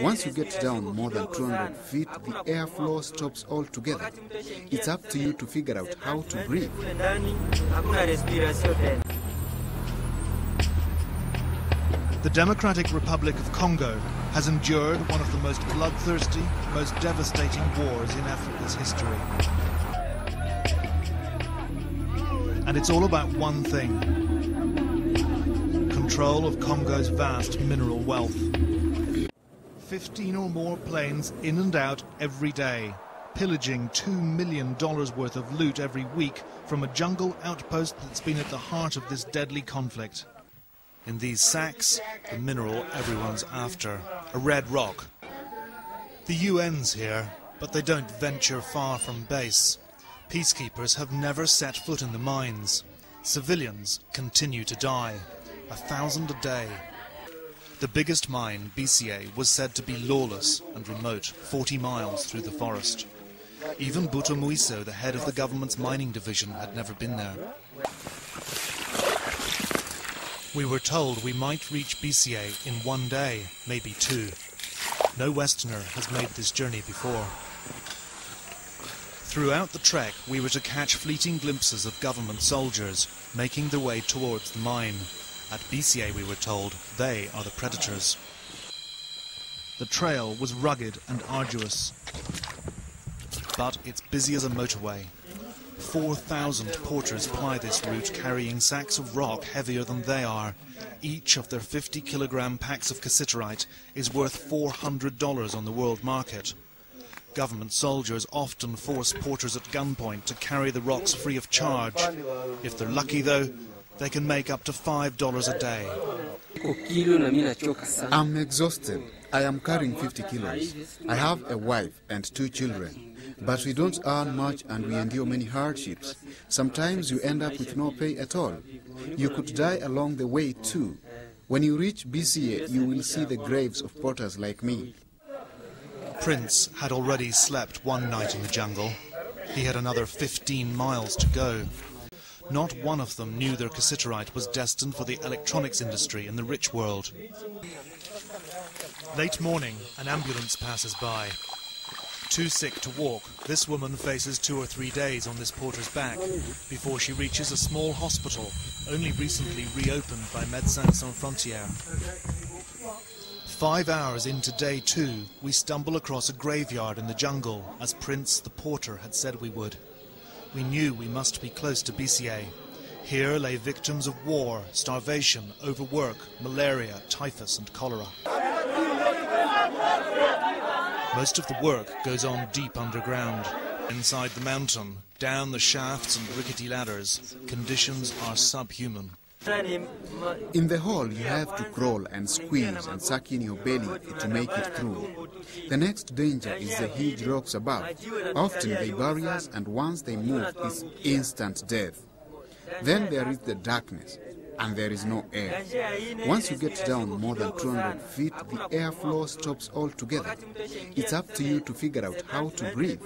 Once you get down more than 200 feet, the airflow stops altogether. It's up to you to figure out how to breathe. The Democratic Republic of Congo has endured one of the most bloodthirsty, most devastating wars in Africa's history. And it's all about one thing: control of Congo's vast mineral wealth. 15 or more planes in and out every day, pillaging $2 million worth of loot every week from a jungle outpost that's been at the heart of this deadly conflict. In these sacks, the mineral everyone's after, a red rock. The UN's here, but they don't venture far from base. Peacekeepers have never set foot in the mines. Civilians continue to die, 1,000 a day. The biggest mine, BCA, was said to be lawless and remote, 40 miles through the forest. Even Buto Muiso, the head of the government's mining division, had never been there. We were told we might reach BCA in 1 day, maybe 2. No Westerner has made this journey before. Throughout the trek, we were to catch fleeting glimpses of government soldiers making their way towards the mine. At BCA, we were told, they are the predators. The trail was rugged and arduous, but it's busy as a motorway. 4,000 porters ply this route, carrying sacks of rock heavier than they are. Each of their 50-kilogram packs of cassiterite is worth $400 on the world market. Government soldiers often force porters at gunpoint to carry the rocks free of charge. If they're lucky, though, they can make up to $5 a day. I'm exhausted. I am carrying 50 kilos. I have a wife and 2 children. But we don't earn much and we endure many hardships. Sometimes you end up with no pay at all. You could die along the way too. When you reach BCA, you will see the graves of porters like me. Prince had already slept one night in the jungle. He had another 15 miles to go. Not one of them knew their cassiterite was destined for the electronics industry in the rich world. Late morning, an ambulance passes by. Too sick to walk, this woman faces 2 or 3 days on this porter's back before she reaches a small hospital, only recently reopened by Médecins Sans Frontières. 5 hours into day 2, we stumble across a graveyard in the jungle, as Prince, the porter, had said we would. We knew we must be close to BCA. Here lay victims of war, starvation, overwork, malaria, typhus and cholera. Most of the work goes on deep underground. Inside the mountain, down the shafts and rickety ladders, conditions are subhuman. In the hall, you have to crawl and squeeze and suck in your belly to make it through. The next danger is the huge rocks above. Often they bury us, and once they move, it's instant death. Then there is the darkness, and there is no air. Once you get down more than 200 feet, the airflow stops altogether. It's up to you to figure out how to breathe.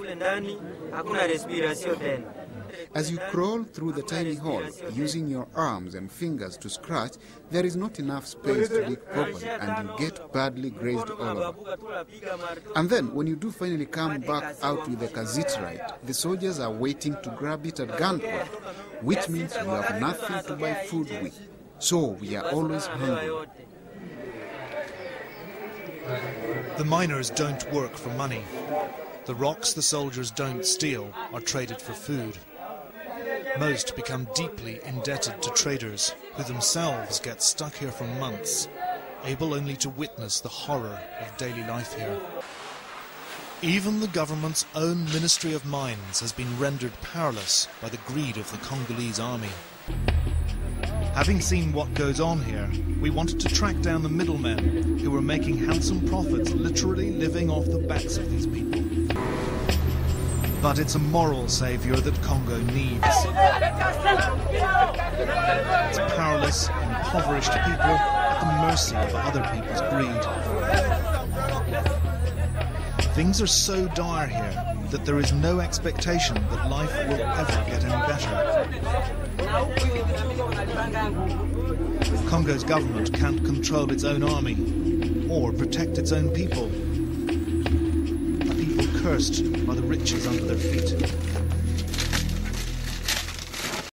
As you crawl through the tiny hole, using your arms and fingers to scratch, there is not enough space to dig properly, and you get badly grazed all over. And then, when you do finally come back out with the cassiterite, the soldiers are waiting to grab it at gunpoint, which means you have nothing to buy food with. So we are always hungry. The miners don't work for money. The rocks the soldiers don't steal are traded for food. Most become deeply indebted to traders, who themselves get stuck here for months, able only to witness the horror of daily life here. Even the government's own Ministry of Mines has been rendered powerless by the greed of the Congolese army. Having seen what goes on here, we wanted to track down the middlemen who were making handsome profits, literally living off the backs of these people. But it's a moral saviour that Congo needs. It's powerless, impoverished people at the mercy of other people's greed. Things are so dire here that there is no expectation that life will ever get any better. Congo's government can't control its own army. or protect its own people. A people cursed by the riches under their feet.